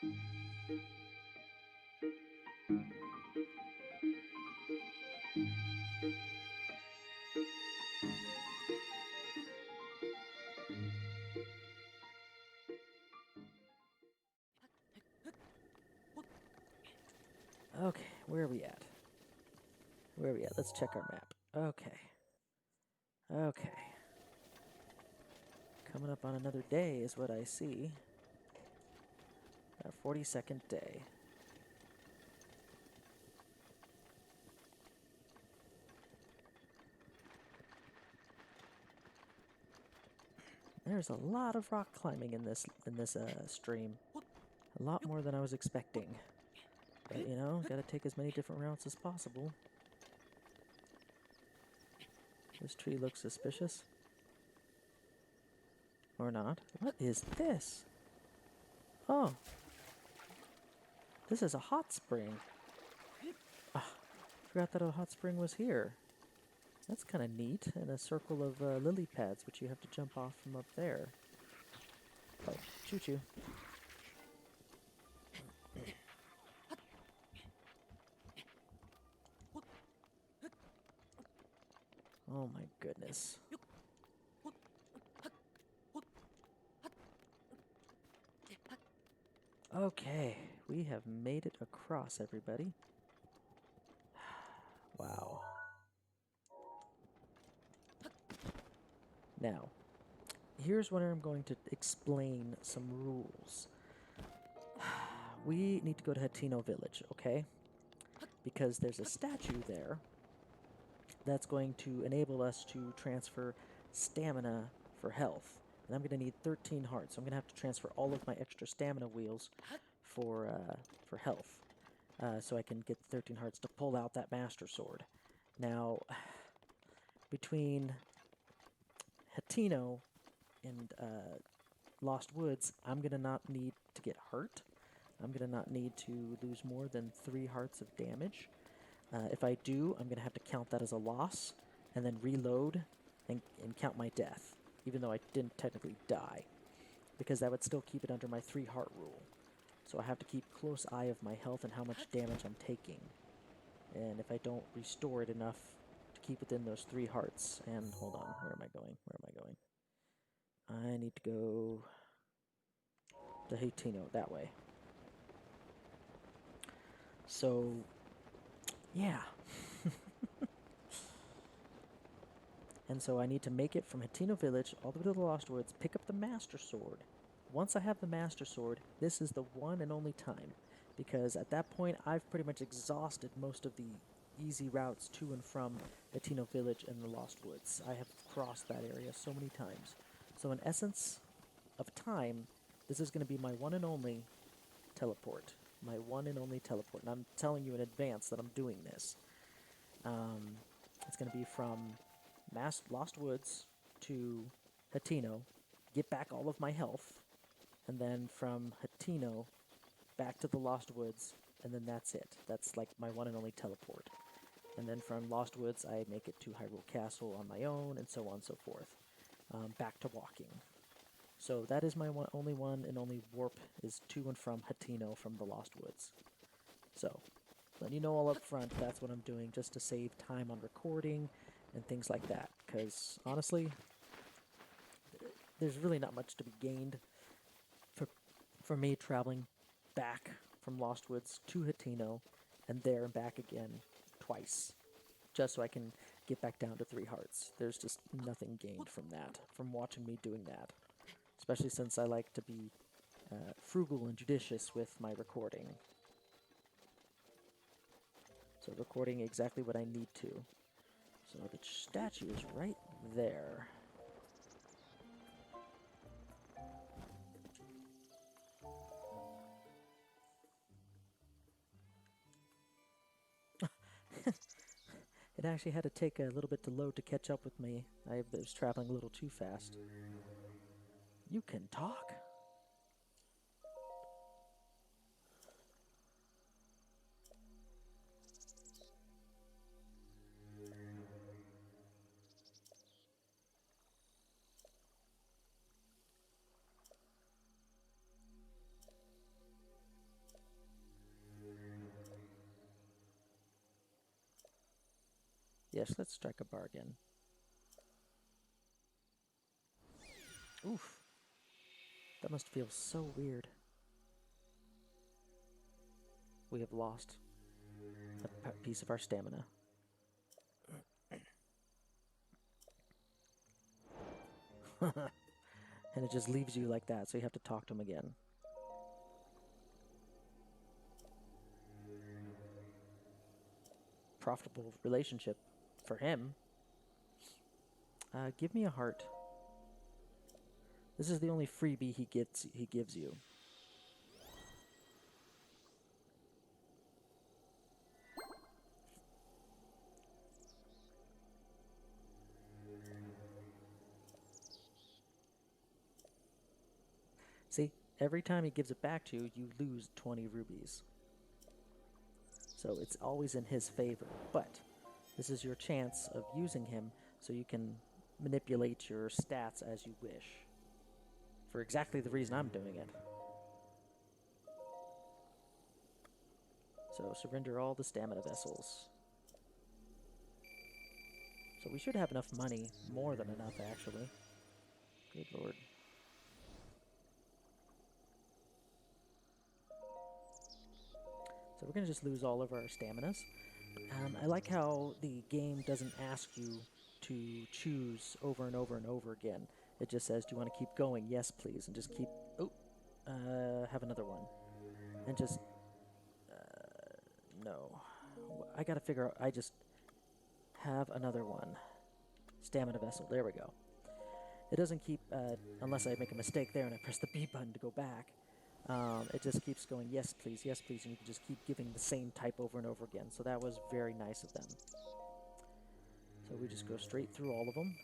Okay, where are we at? Where are we at? Let's check our map. Okay. Okay. Coming up on another day is what I see. Our 42nd day. There's a lot of rock climbing in this stream. A lot more than I was expecting. But you know, gotta take as many different routes as possible. This tree looks suspicious. Or not. What is this? Oh. This is a hot spring. Ah, forgot that a hot spring was here. That's kind of neat. And a circle of lily pads, which you have to jump off from up there. Oh, choo-choo. Oh my goodness. Okay, we have made it across, everybody. Wow. Now, here's where I'm going to explain some rules. We need to go to Hatino Village, okay? Because there's a statue there that's going to enable us to transfer stamina for health. And I'm going to need 13 hearts, so I'm going to have to transfer all of my extra stamina wheels for health. So I can get the 13 hearts to pull out that Master Sword. Now, between Hatino and Lost Woods, I'm going to not need to get hurt. I'm going to not need to lose more than 3 hearts of damage. If I do, I'm going to have to count that as a loss, and then reload and count my death, even though I didn't technically die, because that would still keep it under my 3 heart rule. So I have to keep close eye of my health and how much damage I'm taking. And if I don't restore it enough to keep within those 3 hearts, and hold on, where am I going? Where am I going? I need to go to Hatino, that way. So, yeah. And so I need to make it from Hatino Village all the way to the Lost Woods, pick up the Master Sword. Once I have the Master Sword, this is the one and only time. Because at that point, I've pretty much exhausted most of the easy routes to and from Hatino Village and the Lost Woods. I have crossed that area so many times. So in essence of time, this is going to be my one and only teleport. My one and only teleport. And I'm telling you in advance that I'm doing this. It's going to be from Lost Woods to Hatino, get back all of my health, and then from Hatino back to the Lost Woods, and then that's it. That's like my one and only teleport. And then from Lost Woods, I make it to Hyrule Castle on my own, and so on and so forth. Back to walking. So that is my only one and only warp is to and from Hatino from the Lost Woods. So, letting you know all up front, that's what I'm doing just to save time on recording and things like that. Because, honestly, there's really not much to be gained for me traveling back from Lost Woods to Hatino and there and back again twice. Just so I can get back down to 3 hearts. There's just nothing gained from that, from watching me doing that. Especially since I like to be frugal and judicious with my recording. So recording exactly what I need to. So the statue is right there. It actually had to take a little bit to load to catch up with me. I was traveling a little too fast. You can talk? Yes, let's strike a bargain. Oof. That must feel so weird. We have lost a piece of our stamina. And it just leaves you like that, so you have to talk to him again. Profitable relationship for him. Give me a heart. This is the only freebie he gives you. See, every time he gives it back to you, you lose 20 rubies. So it's always in his favor, but this is your chance of using him so you can manipulate your stats as you wish. For exactly the reason I'm doing it. So surrender all the stamina vessels. So we should have enough money, more than enough actually. Good lord. So we're going to just lose all of our staminas. I like how the game doesn't ask you to choose over and over and over again. It just says, do you want to keep going? Yes, please. And just keep... Oh, have another one. And just... no. I got to figure out... I just... have another one. Stamina vessel. There we go. It doesn't keep... unless I make a mistake there and I press the B button to go back. It just keeps going, yes, please, and you can just keep giving the same type over and over again. So that was very nice of them. So we just go straight through all of them.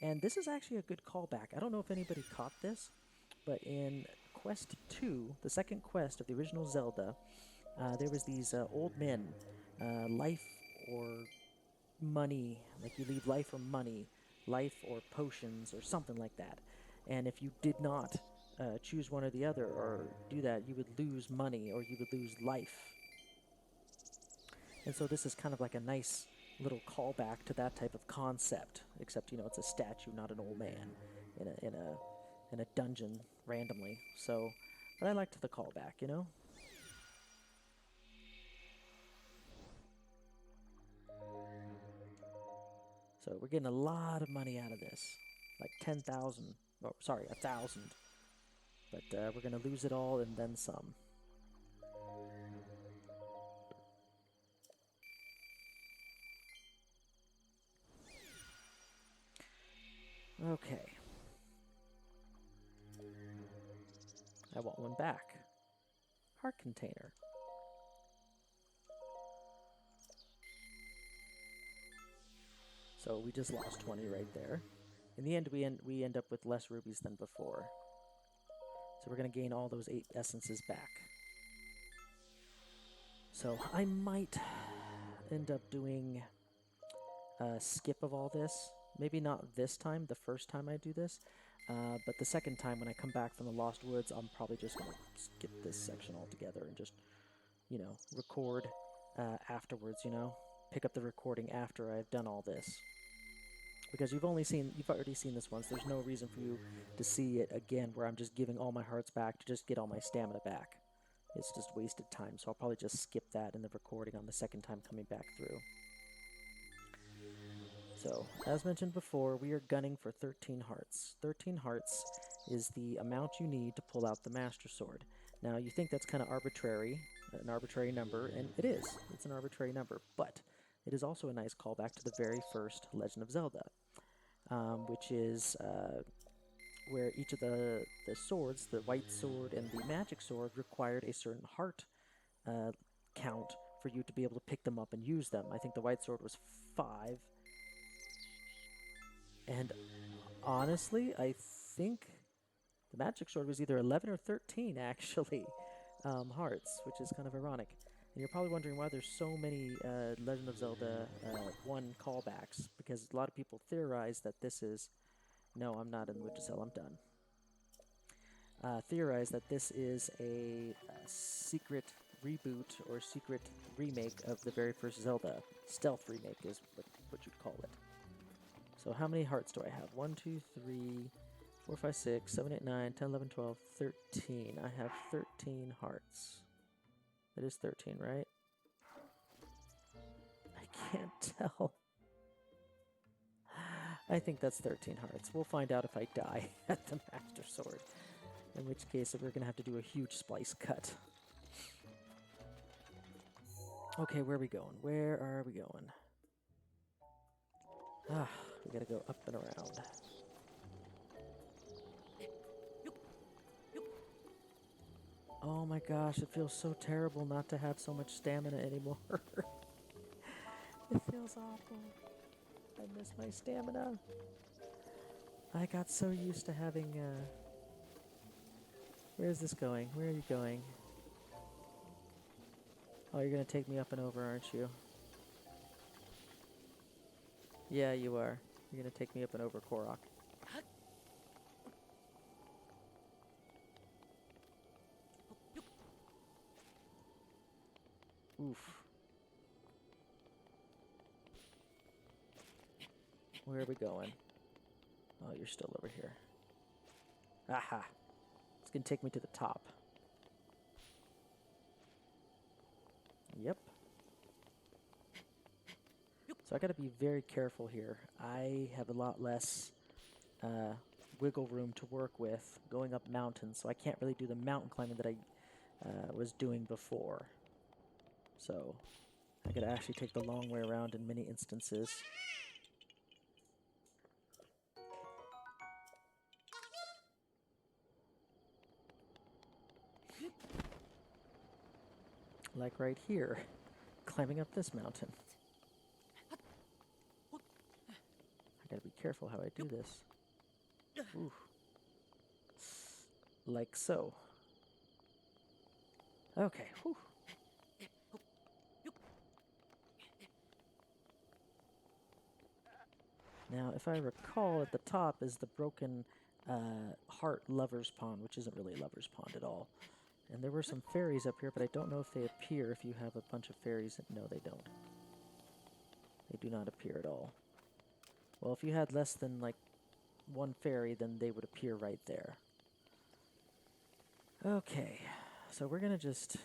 And this is actually a good callback. I don't know if anybody caught this, but in Quest 2, the second quest of the original Zelda, there was these old men, life or money, like you leave life or money, life or potions or something like that. And if you did not choose one or the other or do that, you would lose money or you would lose life. And so this is kind of like a nice little callback to that type of concept, except, you know, it's a statue, not an old man in a dungeon randomly. So, but I liked the callback, you know? So we're getting a lot of money out of this, like 10,000, oh, sorry, 1,000. But we're going to lose it all and then some. Okay. I want one back. Heart container. So we just lost 20 right there. In the end, we end up with less rubies than before. So we're going to gain all those 8 essences back. So I might end up doing a skip of all this. Maybe not this time, the first time I do this. But the second time when I come back from the Lost Woods, I'm probably just going to skip this section altogether and just, you know, record afterwards, you know? Pick up the recording after I've done all this. Because you've already seen this once. There's no reason for you to see it again where I'm just giving all my hearts back to just get all my stamina back. It's just wasted time, so I'll probably just skip that in the recording on the second time coming back through. So, as mentioned before, we are gunning for 13 hearts. 13 hearts is the amount you need to pull out the Master Sword. Now, you think that's kind of arbitrary, an arbitrary number, and it is. It's an arbitrary number, but it is also a nice callback to the very first Legend of Zelda, which is where each of the swords, the white sword and the magic sword, required a certain heart count for you to be able to pick them up and use them. I think the white sword was 5. And honestly, I think the magic sword was either 11 or 13, actually, hearts, which is kind of ironic. And you're probably wondering why there's so many Legend of Zelda 1 callbacks, because a lot of people theorize that this is... No, I'm not in the mood to sell, I'm done. Theorize that this is a secret reboot or secret remake of the very first Zelda. Stealth remake is what you'd call it. So how many hearts do I have? 1, 2, 3, 4, 5, 6, 7, 8, 9, 10, 11, 12, 13. I have 13 hearts. It is 13, right? I can't tell. I think that's 13 hearts. We'll find out if I die at the Master Sword. In which case, we're going to have to do a huge splice cut. Okay, where are we going? Where are we going? Ah, we gotta go up and around. Oh my gosh, it feels so terrible not to have so much stamina anymore. It feels awful. I miss my stamina. I got so used to having, Where is this going? Where are you going? Oh, you're gonna take me up and over, aren't you? Yeah, you are. You're gonna take me up and over, Korok. Oof. Where are we going? Oh, you're still over here. Aha! It's gonna take me to the top. Yep. So I gotta be very careful here. I have a lot less wiggle room to work with going up mountains, so I can't really do the mountain climbing that I was doing before. So I gotta actually take the long way around in many instances. Like right here, climbing up this mountain. I gotta be careful how I do this. Ooh. Like so. Okay, whew. Now, if I recall, at the top is the broken heart Lover's Pond, which isn't really Lover's Pond at all. And there were some fairies up here, but I don't know if they appear if you have a bunch of fairies. No, they don't. They do not appear at all. Well, if you had less than, like, one fairy, then they would appear right there. Okay, so we're gonna just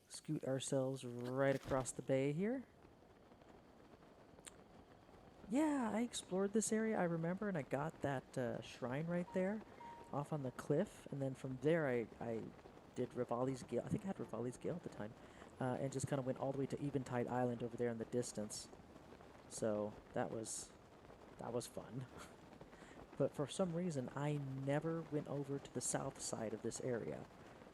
scoot ourselves right across the bay here. Yeah, I explored this area, I remember, and I got that shrine right there off on the cliff, and then from there I did Rivali's Gale. I think I had Rivali's Gale at the time, and just kind of went all the way to Eventide Island over there in the distance. So that was fun. But for some reason, I never went over to the south side of this area.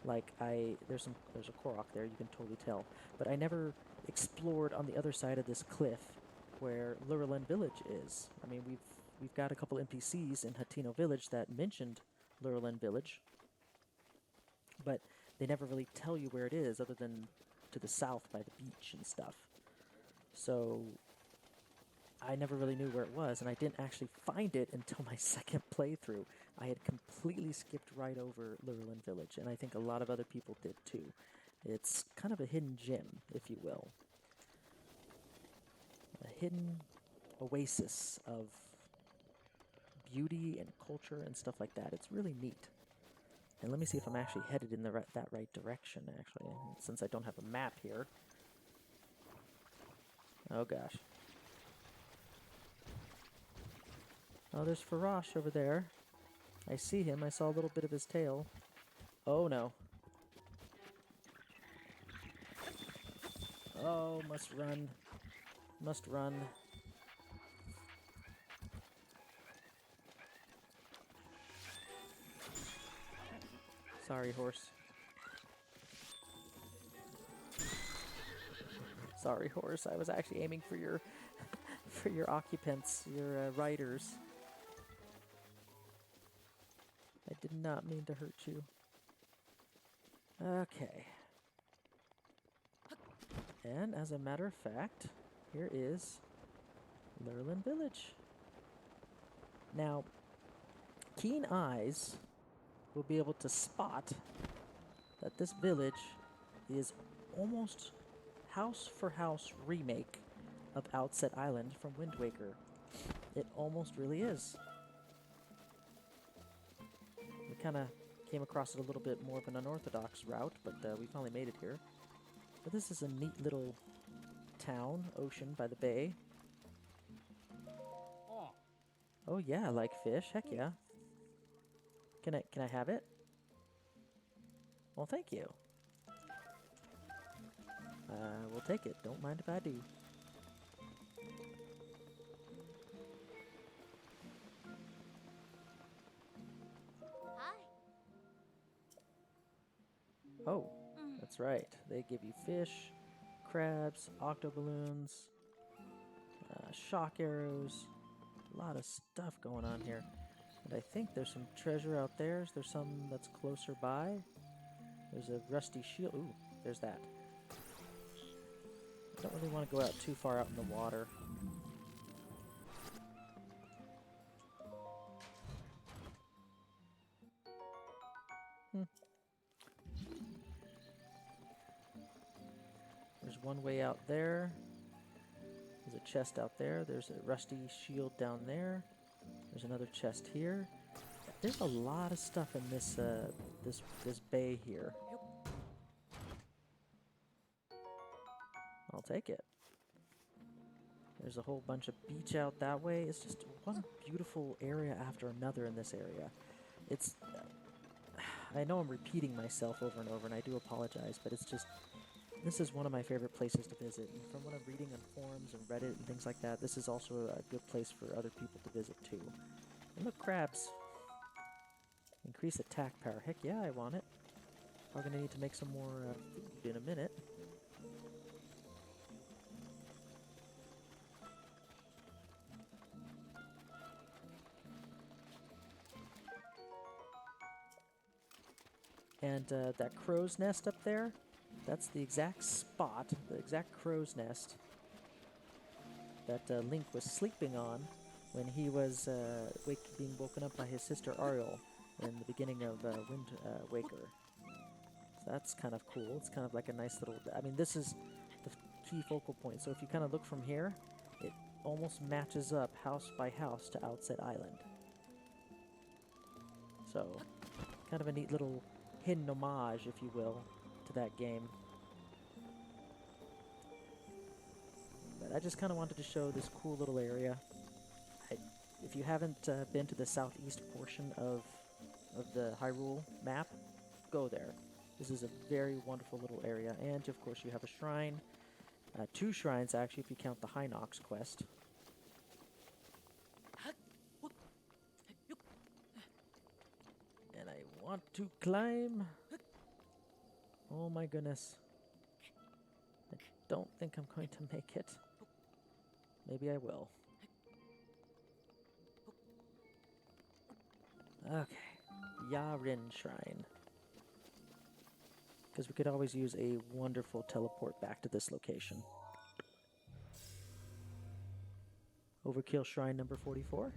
Like, there's a Korok there, you can totally tell. But I never explored on the other side of this cliff where Lurelin Village is. I mean, we've got a couple NPCs in Hateno Village that mentioned Lurelin Village, but they never really tell you where it is other than to the south by the beach and stuff. So I never really knew where it was, and I didn't actually find it until my second playthrough. I had completely skipped right over Lurelin Village, and I think a lot of other people did too. It's kind of a hidden gem, if you will. A hidden oasis of beauty and culture and stuff like that. It's really neat. And let me see if I'm actually headed in that right direction, actually, since I don't have a map here. Oh gosh. Oh, there's Farosh over there. I see him. I saw a little bit of his tail. Oh no. Oh, must run. Must run. Sorry, horse. Sorry, horse. I was actually aiming for your for your occupants, your riders. I did not mean to hurt you. Okay. And as a matter of fact, here is Lurelin Village. Now, keen eyes will be able to spot that this village is almost house-for-house remake of Outset Island from Wind Waker. It almost really is. We kind of came across it a little bit more of an unorthodox route, but we finally made it here. But this is a neat little town, ocean by the bay. Oh yeah, I like fish. Heck yeah. Can I have it? Well, thank you. We'll take it. Don't mind if I do. Hi. Oh, that's right. They give you fish, crabs, octoballoons, shock arrows. A lot of stuff going on here. And I think there's some treasure out there. Is there some that's closer by? There's a rusty shield. Ooh, there's that. I don't really want to go out too far out in the water. There's one way out there. There's a chest out there. There's a rusty shield down there. There's another chest here. There's a lot of stuff in this this bay here. I'll take it. There's a whole bunch of beach out that way. It's just one beautiful area after another in this area. It's I know I'm repeating myself over and over, and I do apologize, but it's just, this is one of my favorite places to visit. And from what I'm reading on forums and Reddit and things like that, this is also a good place for other people to visit too. And look, crabs. Increase attack power. Heck yeah, I want it. We're going to need to make some more food in a minute. And that crow's nest up there, that's the exact spot, the exact crow's nest that Link was sleeping on when he was being woken up by his sister Ariel in the beginning of Wind Waker. So that's kind of cool. It's kind of like a nice little... I mean, this is the key focal point. So if you kind of look from here, it almost matches up house by house to Outset Island. So, kind of a neat little hidden homage, if you will, to that game. But I just kind of wanted to show this cool little area. If you haven't been to the southeast portion of the Hyrule map, go there. This is a very wonderful little area. And, of course, you have a shrine. 2 shrines, actually, if you count the Hinox quest. And I want to climb. Oh my goodness. I don't think I'm going to make it. Maybe I will. Okay. Yarin Shrine. Because we could always use a wonderful teleport back to this location. Overkill Shrine number 44.